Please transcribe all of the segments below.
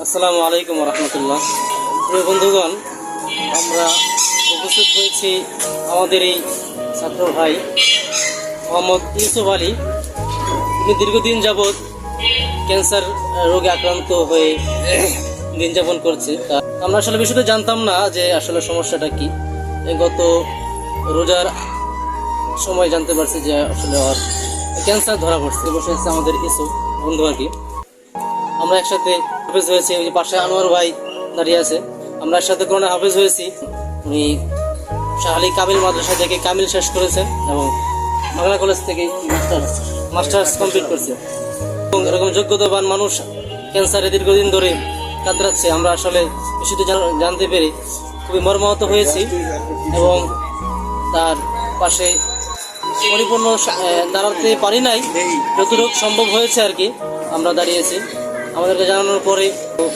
আসসালামু আলাইকুম রহমতুল্লাহ। প্রিয় বন্ধুগণ, আমরা উপস্থিত হয়েছি আমাদের এই ছাত্র ভাই মোহাম্মদ ইউসুফ আলী। তিনি দীর্ঘদিন যাবৎ ক্যান্সার রোগে আক্রান্ত হয়ে দিন যাপন করছে। তা আমরা আসলে বিষয়টা জানতাম না যে আসলে সমস্যাটা কি। গত রোজার সময় জানতে পারছি যে আসলে ওর ক্যান্সার ধরা পড়ছে। বসে আছে আমাদের ইউসুফ বন্ধু আর কি। আমরা একসাথে হাফেজ হয়েছি, ওই যে পাশে আনোয়ার ভাই দাঁড়িয়ে আছে। আমরা একসাথে করোনা হাফেজ হয়েছি। উনি শাহ আলী কামিল মাদ্রাসা থেকে কামিল শেষ করেছেন এবং বাংলা কলেজ থেকে মাস্টার্স কমপ্লিট করছে। এবং এরকম যোগ্যতাবান মানুষ ক্যান্সারে দীর্ঘদিন ধরে কাতরাচ্ছে। আমরা আসলে বিষয়টি জানতে পেরে খুবই মর্মাহত হয়েছি এবং তার পাশে পরিপূর্ণ দাঁড়াতে পারি নাই, যতটুকু সম্ভব হয়েছে আর কি আমরা দাঁড়িয়েছি। আমাদেরকে জানানোর পরে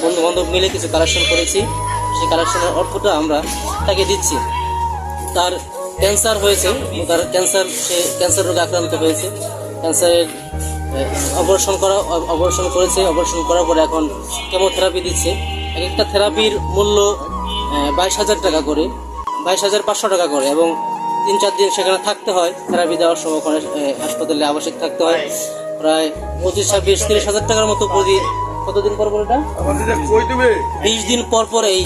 বন্ধু বান্ধব মিলে কিছু কালেকশন করেছি। সেই কালেকশনের অর্থটা আমরা তাকে দিচ্ছি। তার ক্যান্সার হয়েছে, তার সে ক্যান্সার রোগে আক্রান্ত হয়েছে। ক্যান্সারের অপারেশন করেছে। অপারেশন করার পরে এখন কেমোথেরাপি দিচ্ছে। এক একটা থেরাপির মূল্য 22,000 টাকা করে, 22,500 টাকা করে এবং 3-4 দিন সেখানে থাকতে হয়। থেরাপি দেওয়ার সময় ওখানে হাসপাতালে আবাসিক থাকতে হয়। প্রায় 25-30 হাজার টাকার মতো প্রতি কতদিন পর পর এটা 20 দিন পর পর এই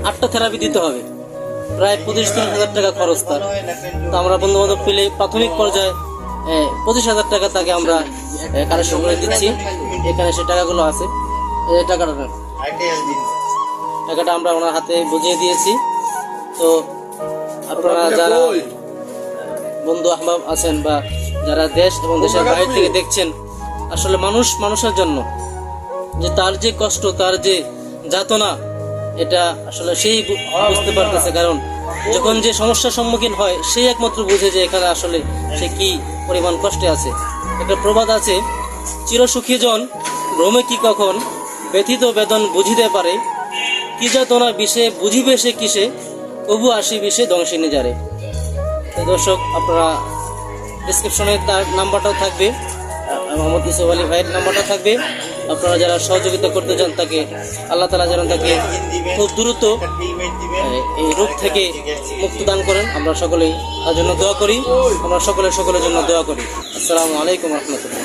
8টা থেরাপি দিতে হবে। প্রায় 25-30 হাজার টাকা খরচ তার। তো আমরা বন্ধু বান্ধব পেলে প্রাথমিক পর্যায়ে 25,000 টাকা তাকে আমরা কালেকশন করে দিচ্ছি। এখানে সে টাকাগুলো আছে। এই টাকাটা আমরা ওনার হাতে বুঝিয়ে দিয়েছি। তো আপনারা যারা বন্ধু আহবাব আছেন বা যারা দেশ এবং দেশের বাইরে থেকে দেখছেন, আসলে মানুষের জন্য যে তার যে কষ্ট, তার যে যাতনা, এটা আসলে সেই বুঝতে পারতেছে। কারণ যখন যে সমস্যার সম্মুখীন হয় সেই একমাত্র বুঝে যে এখানে আসলে সে কি পরিমাণ কষ্টে আছে। একটা প্রবাদ আছে, চিরসুখী জন ভ্রমে কি কখন, ব্যথিত বেদন বুঝিতে পারে, কি যাতনা বিষে বুঝিবে সে কিসে, তবু আসি বিষে ধ্বংসিনী যারে। দর্শক, আপনারা ডিসক্রিপশনে তার নাম্বারটাও থাকবে, মোহাম্মদ ইউসুফ আলী ভাইয়ের নাম্বারটা থাকবে। আপনারা যারা সহযোগিতা করতে চান তাকে আল্লাহ তাআলা যেন তাকে খুব দ্রুত এই রোগ থেকে মুক্তি দান করেন। আমরা সকলেই তার জন্য দোয়া করি। আমরা সকলের জন্য দোয়া করি। আসসালামু আলাইকুম রহমতুল্লাহ।